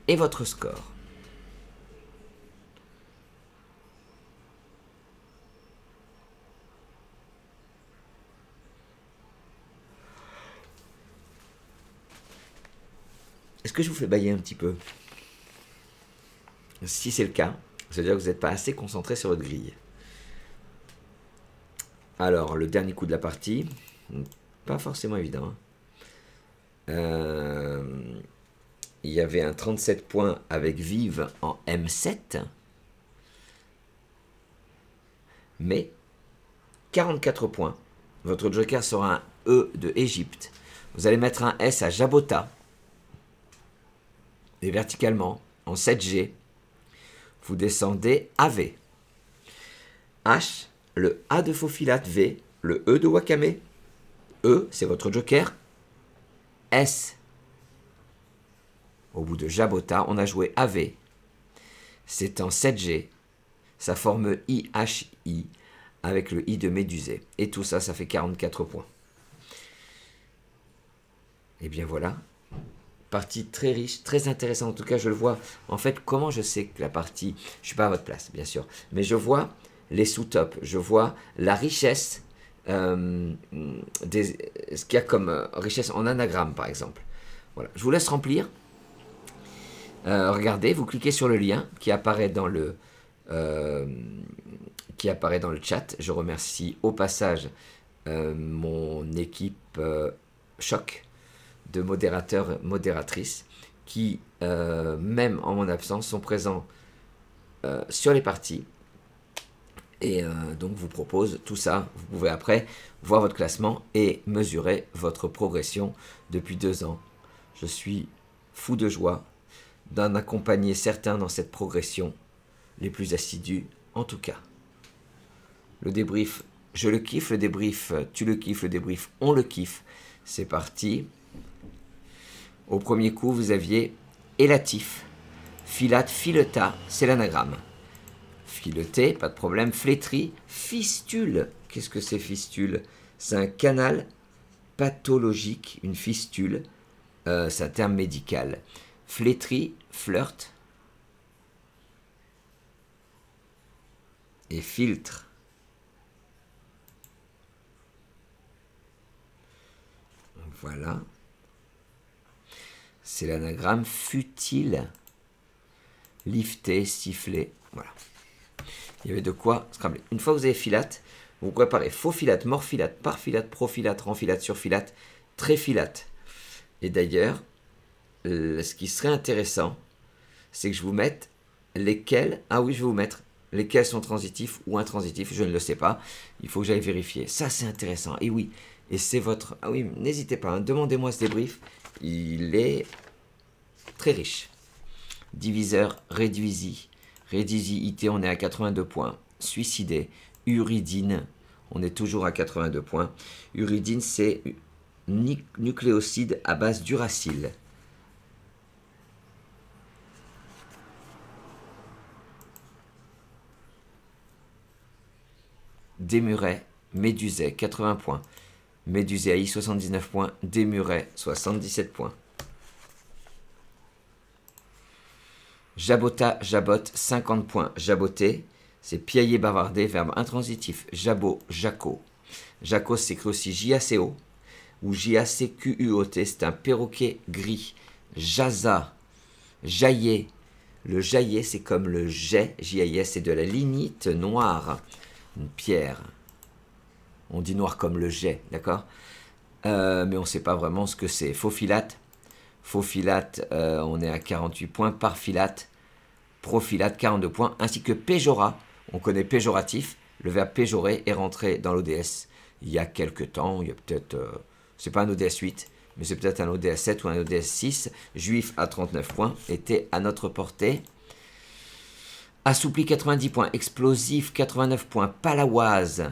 [SPEAKER 1] et votre score. Est-ce que je vous fais bailler un petit peu? Si c'est le cas, ça veut dire que vous n'êtes pas assez concentré sur votre grille. Alors, le dernier coup de la partie, pas forcément évident. Il y avait un 37 points avec Vive en M7. Mais 44 points. Votre joker sera un E de Égypte. Vous allez mettre un S à Jabota. Et verticalement, en 7G, vous descendez AV. H, le A de Faufilate V, le E de Wakame. E, c'est votre joker. S. Au bout de Jabota, on a joué AV. C'est en 7G. Ça forme IHI avec le I de Médusée. Et tout ça, ça fait 44 points. Et bien voilà. Partie très riche, très intéressante. En tout cas, je le vois. En fait, comment je sais que la partie... Je ne suis pas à votre place, bien sûr. Mais je vois les sous-tops. Je vois la richesse. Ce qu'il y a comme richesse en anagramme, par exemple. Voilà. Je vous laisse remplir. Regardez, vous cliquez sur le lien qui apparaît dans le chat. Je remercie au passage mon équipe choc de modérateurs, modératrices qui, même en mon absence, sont présents sur les parties. Et donc vous propose tout ça. Vous pouvez après voir votre classement et mesurer votre progression depuis 2 ans. Je suis fou de joie d'en accompagner certains dans cette progression, les plus assidus en tout cas. Le débrief, je le kiffe, le débrief, tu le kiffes, le débrief, on le kiffe. C'est parti. Au premier coup, vous aviez élatif, filate, fileta, c'est l'anagramme. Fileté, pas de problème. Flétri, fistule. Qu'est-ce que c'est fistule? C'est un canal pathologique, une fistule. C'est un terme médical. Flétri, flirt. Et filtre. Voilà. C'est l'anagramme futile. Lifté, sifflé. Voilà. Il y avait de quoi scrambler. Une fois que vous avez filate, vous préparez faux filate, morphilate, parfilate, profilate, renfilate, surfilate, tréfilate. Et d'ailleurs, ce qui serait intéressant, c'est que je vous mette lesquels. Ah oui, je vais vous mettre lesquels sont transitifs ou intransitifs. Je ne le sais pas. Il faut que j'aille vérifier. Ça, c'est intéressant. Et oui, et c'est votre. Ah oui, n'hésitez pas. Hein, demandez-moi ce débrief. Il est très riche. Diviseur, réduisit. Rédisi-ité, on est à 82 points. Suicidé, uridine, on est toujours à 82 points. Uridine, c'est nucléoside à base d'uracile. Démuret, Méduset, 80 points. Méduséaï, 79 points. Démuret, 77 points. Jabota, jabote, 50 points. Jaboter, c'est piailler, bavarder, verbe intransitif. Jabot, jaco. Jaco s'écrit aussi J-A-C-O ou J-A-C-Q-U-O-T. C'est un perroquet gris. Jaza, jaillet. Le jaillet, c'est comme le jet, J-A-I-S, c'est de la lignite noire. Une pierre. On dit noir comme le jet, d'accord, mais on ne sait pas vraiment ce que c'est. Faux filate. Faux filate, on est à 48 points. Parfilate. Profilate, 42 points. Ainsi que péjorat. On connaît péjoratif. Le verbe péjorer est rentré dans l'ODS il y a quelques temps. Il y a peut-être. C'est pas un ODS 8, mais c'est peut-être un ODS 7 ou un ODS 6. Juif à 39 points. Était à notre portée. Assoupli, 90 points. Explosif, 89 points. Palaoise.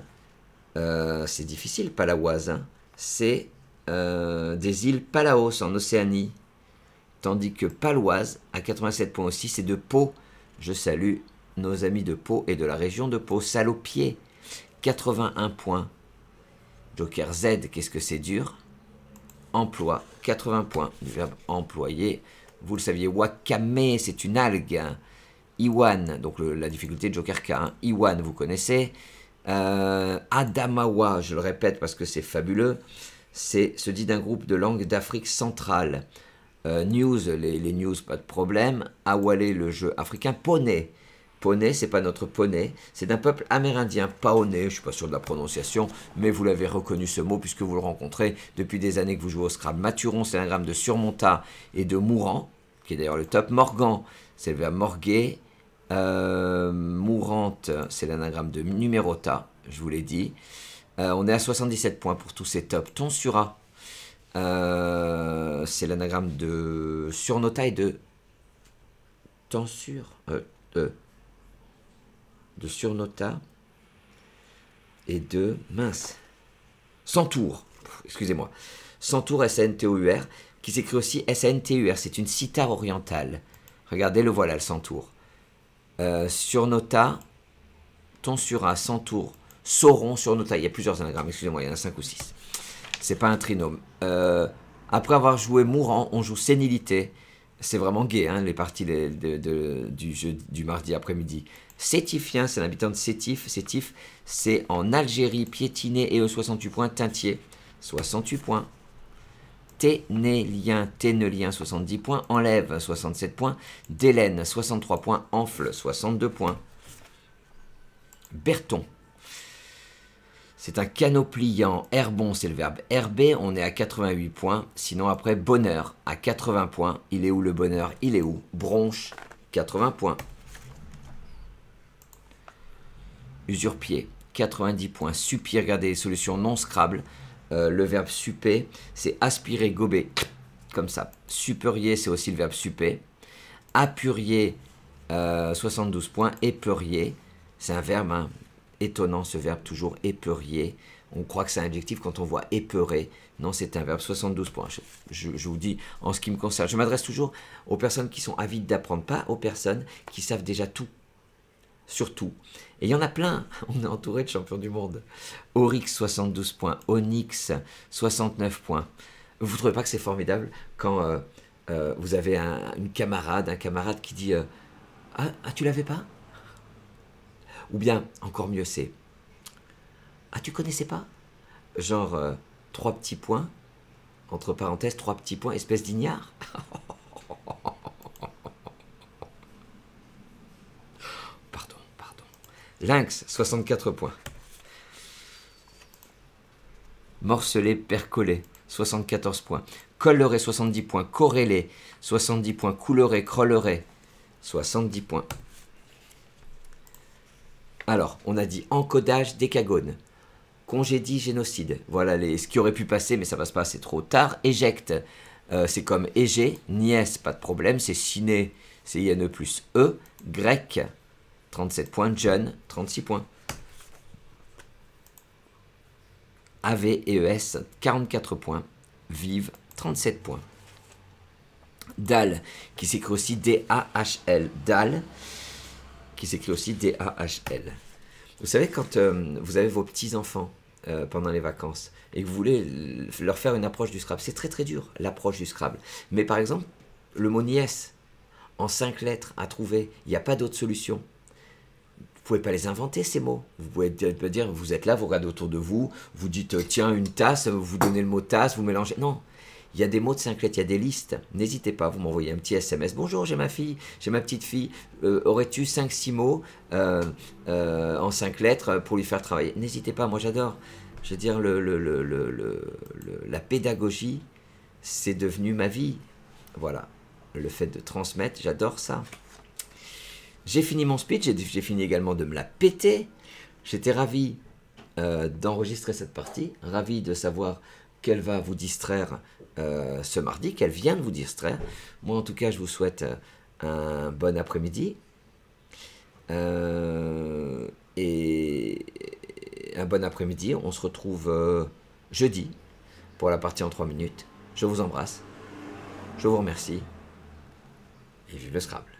[SPEAKER 1] C'est difficile, Palaoise. Hein. C'est des îles Palaos en Océanie. Tandis que Paloise, à 87 points aussi, c'est de Pau. Je salue nos amis de Pau et de la région de Pau. Salopier, 81 points. Joker Z, qu'est-ce que c'est dur? Emploi, 80 points. Du verbe employer. Vous le saviez, wakame, c'est une algue. Iwan, donc la difficulté de Joker K. Hein. Iwan, vous connaissez. Adamawa, je le répète parce que c'est fabuleux. C'est se dit d'un groupe de langues d'Afrique centrale. News, les news, pas de problème. Awale, le jeu africain. Poney. Poney, c'est pas notre poney. C'est d'un peuple amérindien. Paoné, je suis pas sûr de la prononciation, mais vous l'avez reconnu ce mot puisque vous le rencontrez depuis des années que vous jouez au Scrabble. Maturon, c'est l'anagramme de surmonta et de mourant, qui est d'ailleurs le top. Morgan, c'est le verbe morguer. Mourante, c'est l'anagramme de numérota, je vous l'ai dit. On est à 77 points pour tous ces tops. Tonsura, c'est l'anagramme de surnota et de tonsure, de surnota et de mince. Centaure, excusez-moi. Centaure, S-A-N-T-O-U-R, qui s'écrit aussi S-A-N-T-U-R, c'est une cithare orientale. Regardez, le voilà, le centaure. Surnota, tonsura, centaure, sauron, surnota. Il y a plusieurs anagrammes, excusez-moi, il y en a 5 ou 6. C'est pas un trinôme. Après avoir joué mourant, on joue sénilité. C'est vraiment gai, hein, les parties du jeu du mardi après-midi. Sétifien, c'est un habitant de Sétif. Sétif, c'est en Algérie, piétiné et 68 points. Tintier, 68 points. Ténélien, Ténélien, 70 points. Enlève, 67 points. Délène, 63 points. Enfle, 62 points. Berton. C'est un canot pliant. Herbon, c'est le verbe herber. On est à 88 points. Sinon, après, bonheur, à 80 points. Il est où le bonheur? Il est où? Bronche, 80 points. Usurpier, 90 points. Suppier, regardez les solutions non Scrabble. Le verbe supper, c'est aspirer, gober, comme ça. Supperier, c'est aussi le verbe supper. Appurier, 72 points. Épeurier, c'est un verbe, hein. Étonnant ce verbe, toujours épeurier. On croit que c'est un adjectif quand on voit épeurer. Non, c'est un verbe, 72 points. Je vous dis, en ce qui me concerne, je m'adresse toujours aux personnes qui sont avides d'apprendre, pas aux personnes qui savent déjà tout. Surtout. Et il y en a plein. On est entouré de champions du monde. Oryx, 72 points. Onyx, 69 points. Vous ne trouvez pas que c'est formidable quand vous avez un camarade qui dit ah, tu l'avais pas? Ou bien, encore mieux, c'est ah, tu connaissais pas? Genre, 3 petits points, entre parenthèses, 3 petits points, espèce d'ignare. Lynx, 64 points. Morcelé, percolé, 74 points. Colleré, 70 points. Corrélé, 70 points. Couleré, crolleré, 70 points. Alors, on a dit encodage, décagone. Congédie, génocide. Voilà ce qui aurait pu passer, mais ça passe pas, c'est trop tard. Éjecte, c'est comme égé. Nièce, pas de problème, c'est ciné, c'est INE plus E. Grec, 37 points. Jeune, 36 points. AV et ES, 44 points. Vive, 37 points. Dalle, qui s'écrit aussi D-A-H-L. Dalle, qui s'écrit aussi D-A-H-L. Vous savez, quand vous avez vos petits-enfants pendant les vacances et que vous voulez leur faire une approche du Scrabble, c'est très très dur, l'approche du Scrabble. Mais par exemple, le mot nièce, en 5 lettres à trouver, il n'y a pas d'autre solution. Vous ne pouvez pas les inventer, ces mots. Vous pouvez dire, vous êtes là, vous regardez autour de vous, vous dites, tiens, une tasse, vous donnez le mot tasse, vous mélangez. Non, il y a des mots de 5 lettres, il y a des listes. N'hésitez pas, vous m'envoyez un petit SMS. Bonjour, j'ai ma fille, j'ai ma petite fille. Aurais-tu 5-6 mots en 5 lettres pour lui faire travailler? N'hésitez pas, moi j'adore. Je veux dire, la pédagogie, c'est devenu ma vie. Voilà, le fait de transmettre, j'adore ça. J'ai fini mon speech, j'ai fini également de me la péter. J'étais ravi d'enregistrer cette partie, ravi de savoir qu'elle va vous distraire ce mardi, qu'elle vient de vous distraire. Moi, en tout cas, je vous souhaite un bon après-midi et un bon après-midi. On se retrouve jeudi pour la partie en 3 minutes. Je vous embrasse, je vous remercie et vive le Scrabble.